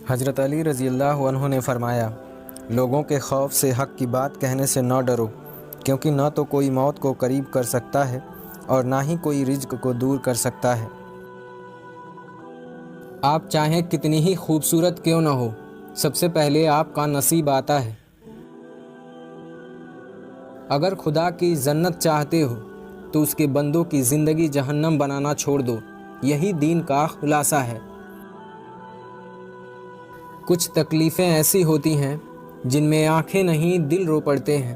حضرت علی رضی اللہ عنہ نے فرمایا، لوگوں کے خوف سے حق کی بات کہنے سے نہ ڈرو، کیونکہ نہ تو کوئی موت کو قریب کر سکتا ہے اور نہ ہی کوئی رزق کو دور کر سکتا ہے۔ آپ چاہیں کتنی ہی خوبصورت کیوں نہ ہو، سب سے پہلے آپ کا نصیب آتا ہے۔ اگر خدا کی جنت چاہتے ہو تو اس کے بندوں کی زندگی جہنم بنانا چھوڑ دو، یہی دین کا خلاصہ ہے۔ کچھ تکلیفیں ایسی ہوتی ہیں جن میں آنکھیں نہیں دل رو پڑتے ہیں۔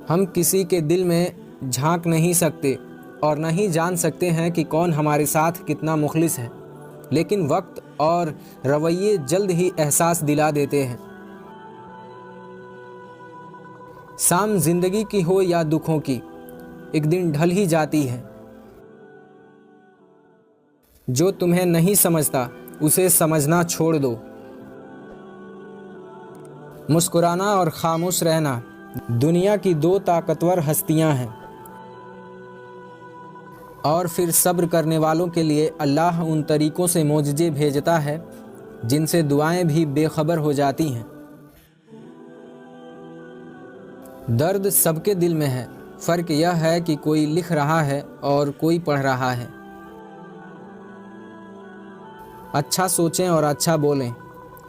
ہم کسی کے دل میں جھانک نہیں سکتے اور نہ ہی جان سکتے ہیں کہ کون ہمارے ساتھ کتنا مخلص ہے، لیکن وقت اور رویے جلد ہی احساس دلا دیتے ہیں۔ شام زندگی کی ہو یا دکھوں کی، ایک دن ڈھل ہی جاتی ہے۔ جو تمہیں نہیں سمجھتا اسے سمجھنا چھوڑ دو۔ مسکرانا اور خاموش رہنا دنیا کی دو طاقتور ہستیاں ہیں، اور پھر صبر کرنے والوں کے لیے اللہ ان طریقوں سے معجزے بھیجتا ہے جن سے دعائیں بھی بے خبر ہو جاتی ہیں۔ درد سب کے دل میں ہے، فرق یہ ہے کہ کوئی لکھ رہا ہے اور کوئی پڑھ رہا ہے۔ اچھا سوچیں اور اچھا بولیں،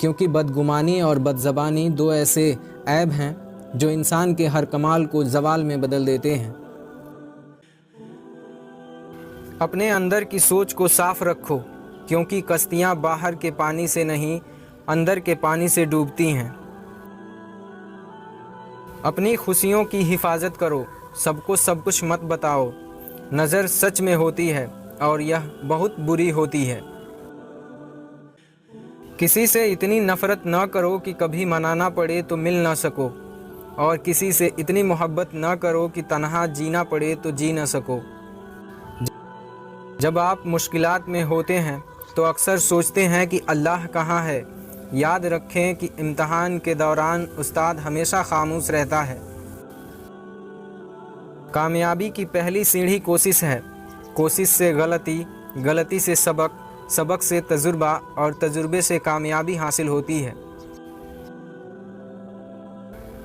کیونکہ بدگمانی اور بدزبانی دو ایسے عیب ہیں جو انسان کے ہر کمال کو زوال میں بدل دیتے ہیں۔ اپنے اندر کی سوچ کو صاف رکھو، کیونکہ کشتیاں باہر کے پانی سے نہیں اندر کے پانی سے ڈوبتی ہیں۔ اپنی خوشیوں کی حفاظت کرو، سب کو سب کچھ مت بتاؤ۔ نظر سچ میں ہوتی ہے اور یہ بہت بری ہوتی ہے۔ کسی سے اتنی نفرت نہ کرو کہ کبھی منانا پڑے تو مل نہ سکو، اور کسی سے اتنی محبت نہ کرو کہ تنہا جینا پڑے تو جی نہ سکو۔ جب آپ مشکلات میں ہوتے ہیں تو اکثر سوچتے ہیں کہ اللہ کہاں ہے۔ یاد رکھیں کہ امتحان کے دوران استاد ہمیشہ خاموش رہتا ہے۔ کامیابی کی پہلی سیڑھی کوشش ہے، کوشش سے غلطی، غلطی سے سبق، سبق سے تجربہ اور تجربے سے کامیابی حاصل ہوتی ہے۔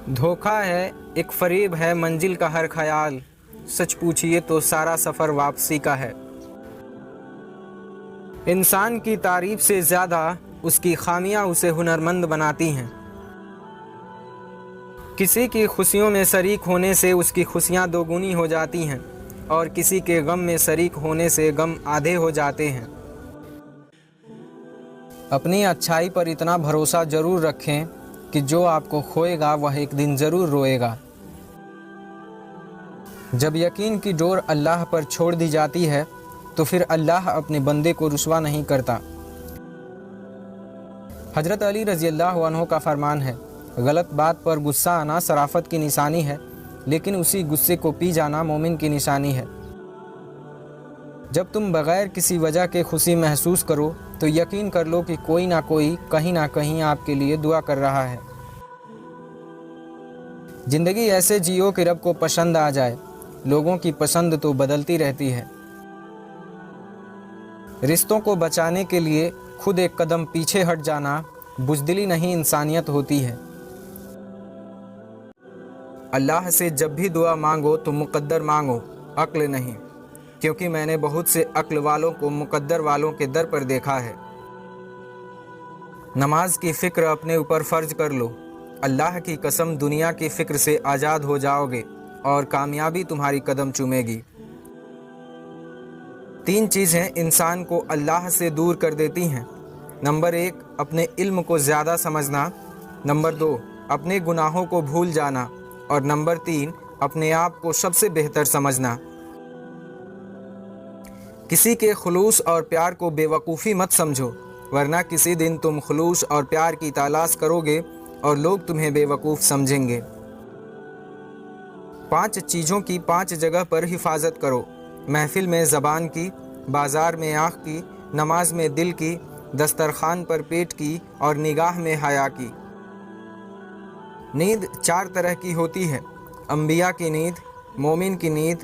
دھوکہ ہے، ایک فریب ہے منزل کا ہر خیال، سچ پوچھئے تو سارا سفر واپسی کا ہے۔ انسان کی تعریف سے زیادہ اس کی خامیاں اسے ہنرمند بناتی ہیں۔ کسی کی خوشیوں میں شریک ہونے سے اس کی خوشیاں دوگنی ہو جاتی ہیں، اور کسی کے غم میں شریک ہونے سے غم آدھے ہو جاتے ہیں۔ اپنی اچھائی پر اتنا بھروسہ ضرور رکھیں کہ جو آپ کو کھوئے گا وہ ایک دن ضرور روئے گا۔ جب یقین کی ڈور اللہ پر چھوڑ دی جاتی ہے تو پھر اللہ اپنے بندے کو رسوا نہیں کرتا۔ حضرت علی رضی اللہ عنہ کا فرمان ہے، غلط بات پر غصہ آنا شرافت کی نشانی ہے، لیکن اسی غصے کو پی جانا مومن کی نشانی ہے۔ جب تم بغیر کسی وجہ کے خوشی محسوس کرو تو یقین کر لو کہ کوئی نہ کوئی کہیں نہ کہیں آپ کے لیے دعا کر رہا ہے۔ زندگی ایسے جیو کہ رب کو پسند آ جائے، لوگوں کی پسند تو بدلتی رہتی ہے۔ رشتوں کو بچانے کے لیے خود ایک قدم پیچھے ہٹ جانا بزدلی نہیں انسانیت ہوتی ہے۔ اللہ سے جب بھی دعا مانگو تو مقدر مانگو، عقل نہیں، کیونکہ میں نے بہت سے عقل والوں کو مقدر والوں کے در پر دیکھا ہے۔ نماز کی فکر اپنے اوپر فرض کر لو، اللہ کی قسم دنیا کی فکر سے آزاد ہو جاؤ گے اور کامیابی تمہاری قدم چومے گی۔ 3 چیزیں انسان کو اللہ سے دور کر دیتی ہیں۔ نمبر 1، اپنے علم کو زیادہ سمجھنا۔ نمبر 2، اپنے گناہوں کو بھول جانا۔ اور نمبر 3، اپنے آپ کو سب سے بہتر سمجھنا۔ کسی کے خلوص اور پیار کو بے وقوفی مت سمجھو، ورنہ کسی دن تم خلوص اور پیار کی تلاش کرو گے اور لوگ تمہیں بے وقوف سمجھیں گے۔ 5 چیزوں کی 5 جگہ پر حفاظت کرو، محفل میں زبان کی، بازار میں آنکھ کی، نماز میں دل کی، دسترخوان پر پیٹ کی اور نگاہ میں حیا کی۔ نیند 4 طرح کی ہوتی ہے، انبیاء کی نیند، مومن کی نیند،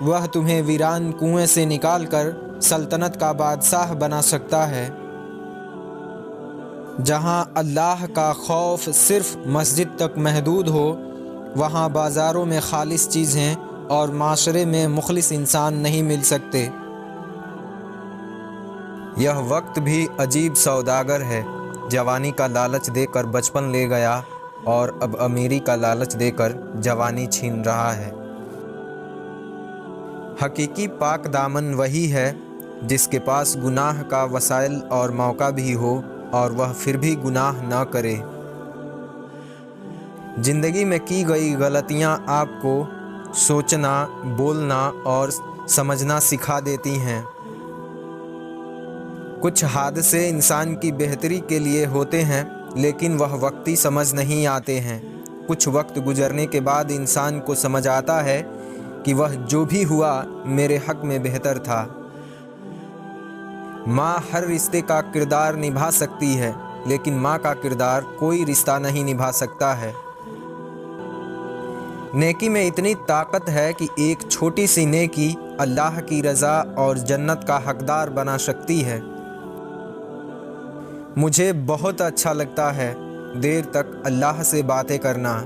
وہ تمہیں ویران کنویں سے نکال کر سلطنت کا بادشاہ بنا سکتا ہے۔ جہاں اللہ کا خوف صرف مسجد تک محدود ہو، وہاں بازاروں میں خالص چیزیں اور معاشرے میں مخلص انسان نہیں مل سکتے۔ یہ وقت بھی عجیب سوداگر ہے، جوانی کا لالچ دے کر بچپن لے گیا اور اب امیری کا لالچ دے کر جوانی چھین رہا ہے۔ حقیقی پاک دامن وہی ہے جس کے پاس گناہ کا وسائل اور موقع بھی ہو اور وہ پھر بھی گناہ نہ کرے۔ زندگی میں کی گئی غلطیاں آپ کو سوچنا، بولنا اور سمجھنا سکھا دیتی ہیں۔ کچھ حادثے انسان کی بہتری کے لیے ہوتے ہیں، لیکن وہ وقتی سمجھ نہیں آتے ہیں۔ کچھ وقت گزرنے کے بعد انسان کو سمجھ آتا ہے کہ وہ جو بھی ہوا میرے حق میں بہتر تھا۔ ماں ہر رشتے کا کردار نبھا سکتی ہے، لیکن ماں کا کردار کوئی رشتہ نہیں نبھا سکتا ہے۔ نیکی میں اتنی طاقت ہے کہ ایک چھوٹی سی نیکی اللہ کی رضا اور جنت کا حقدار بنا سکتی ہے۔ مجھے بہت اچھا لگتا ہے دیر تک اللہ سے باتیں کرنا۔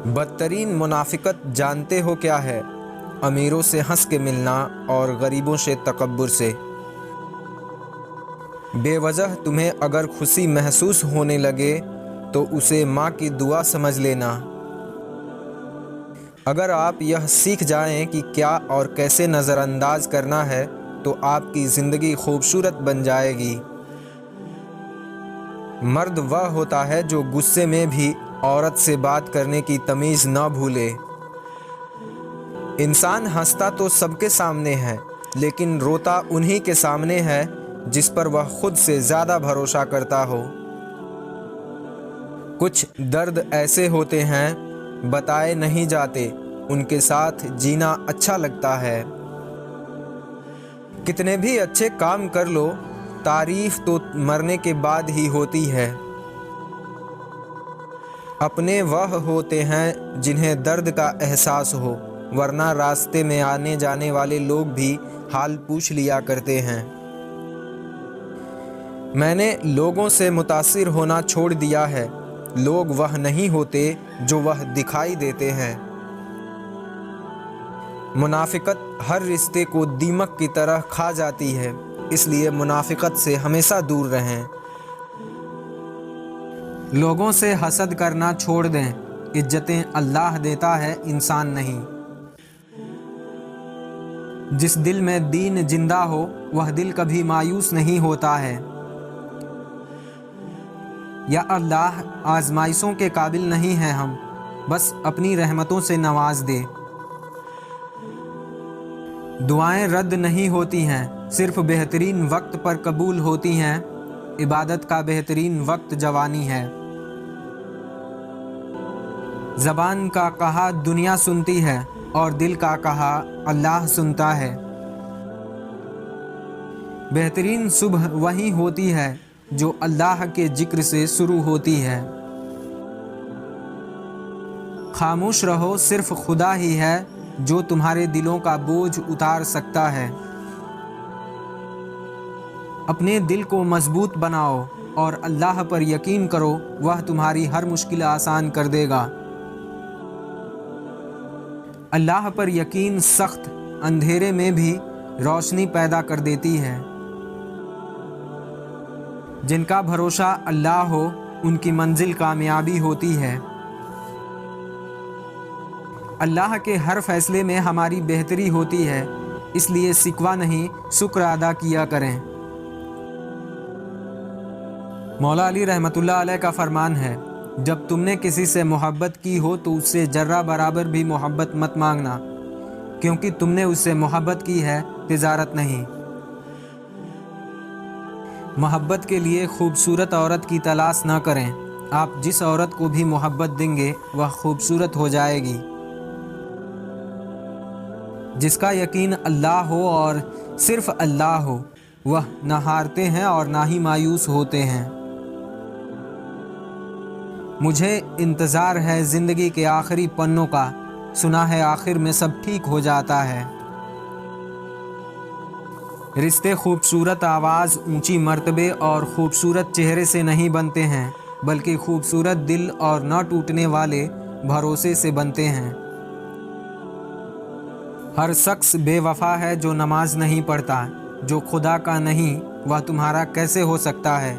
بدترین منافقت جانتے ہو کیا ہے؟ امیروں سے ہنس کے ملنا اور غریبوں سے تکبر سے۔ بے وجہ تمہیں اگر خوشی محسوس ہونے لگے تو اسے ماں کی دعا سمجھ لینا۔ اگر آپ یہ سیکھ جائیں کہ کیا اور کیسے نظر انداز کرنا ہے تو آپ کی زندگی خوبصورت بن جائے گی۔ مرد وہ ہوتا ہے جو غصے میں بھی عورت سے بات کرنے کی تمیز نہ بھولے۔ انسان ہنستا تو سب کے سامنے ہے، لیکن روتا انہی کے سامنے ہے جس پر وہ خود سے زیادہ بھروسہ کرتا ہو۔ کچھ درد ایسے ہوتے ہیں بتائے نہیں جاتے، ان کے ساتھ جینا اچھا لگتا ہے۔ کتنے بھی اچھے کام کر لو، تعریف تو مرنے کے بعد ہی ہوتی ہے۔ اپنے وہ ہوتے ہیں جنہیں درد کا احساس ہو، ورنہ راستے میں آنے جانے والے لوگ بھی حال پوچھ لیا کرتے ہیں۔ میں نے لوگوں سے متاثر ہونا چھوڑ دیا ہے۔ لوگ وہ نہیں ہوتے جو وہ دکھائی دیتے ہیں۔ منافقت ہر رشتے کو دیمک کی طرح کھا جاتی ہے، اس لیے منافقت سے ہمیشہ دور رہیں۔ لوگوں سے حسد کرنا چھوڑ دیں، عزتیں اللہ دیتا ہے، انسان نہیں۔ جس دل میں دین زندہ ہو وہ دل کبھی مایوس نہیں ہوتا ہے۔ یا اللہ، آزمائشوں کے قابل نہیں ہیں ہم، بس اپنی رحمتوں سے نواز دے۔ دعائیں رد نہیں ہوتی ہیں، صرف بہترین وقت پر قبول ہوتی ہیں۔ عبادت کا بہترین وقت جوانی ہے۔ زبان کا کہا دنیا سنتی ہے اور دل کا کہا اللہ سنتا ہے۔ بہترین صبح وہی ہوتی ہے جو اللہ کے ذکر سے شروع ہوتی ہے۔ خاموش رہو، صرف خدا ہی ہے جو تمہارے دلوں کا بوجھ اتار سکتا ہے۔ اپنے دل کو مضبوط بناؤ اور اللہ پر یقین کرو، وہ تمہاری ہر مشکل آسان کر دے گا۔ اللہ پر یقین سخت اندھیرے میں بھی روشنی پیدا کر دیتی ہے۔ جن کا بھروسہ اللہ ہو ان کی منزل کامیابی ہوتی ہے۔ اللہ کے ہر فیصلے میں ہماری بہتری ہوتی ہے، اس لیے شکوہ نہیں، شکر ادا کیا کریں۔ مولا علی رحمۃ اللہ علیہ کا فرمان ہے، جب تم نے کسی سے محبت کی ہو تو اس سے ذرہ برابر بھی محبت مت مانگنا، کیونکہ تم نے اس سے محبت کی ہے، تجارت نہیں۔ محبت کے لیے خوبصورت عورت کی تلاش نہ کریں، آپ جس عورت کو بھی محبت دیں گے وہ خوبصورت ہو جائے گی۔ جس کا یقین اللہ ہو اور صرف اللہ ہو، وہ نہ ہارتے ہیں اور نہ ہی مایوس ہوتے ہیں۔ مجھے انتظار ہے زندگی کے آخری پنوں کا، سنا ہے آخر میں سب ٹھیک ہو جاتا ہے۔ رشتے خوبصورت آواز، اونچی مرتبے اور خوبصورت چہرے سے نہیں بنتے ہیں، بلکہ خوبصورت دل اور نہ ٹوٹنے والے بھروسے سے بنتے ہیں۔ ہر شخص بے وفا ہے جو نماز نہیں پڑھتا، جو خدا کا نہیں وہ تمہارا کیسے ہو سکتا ہے؟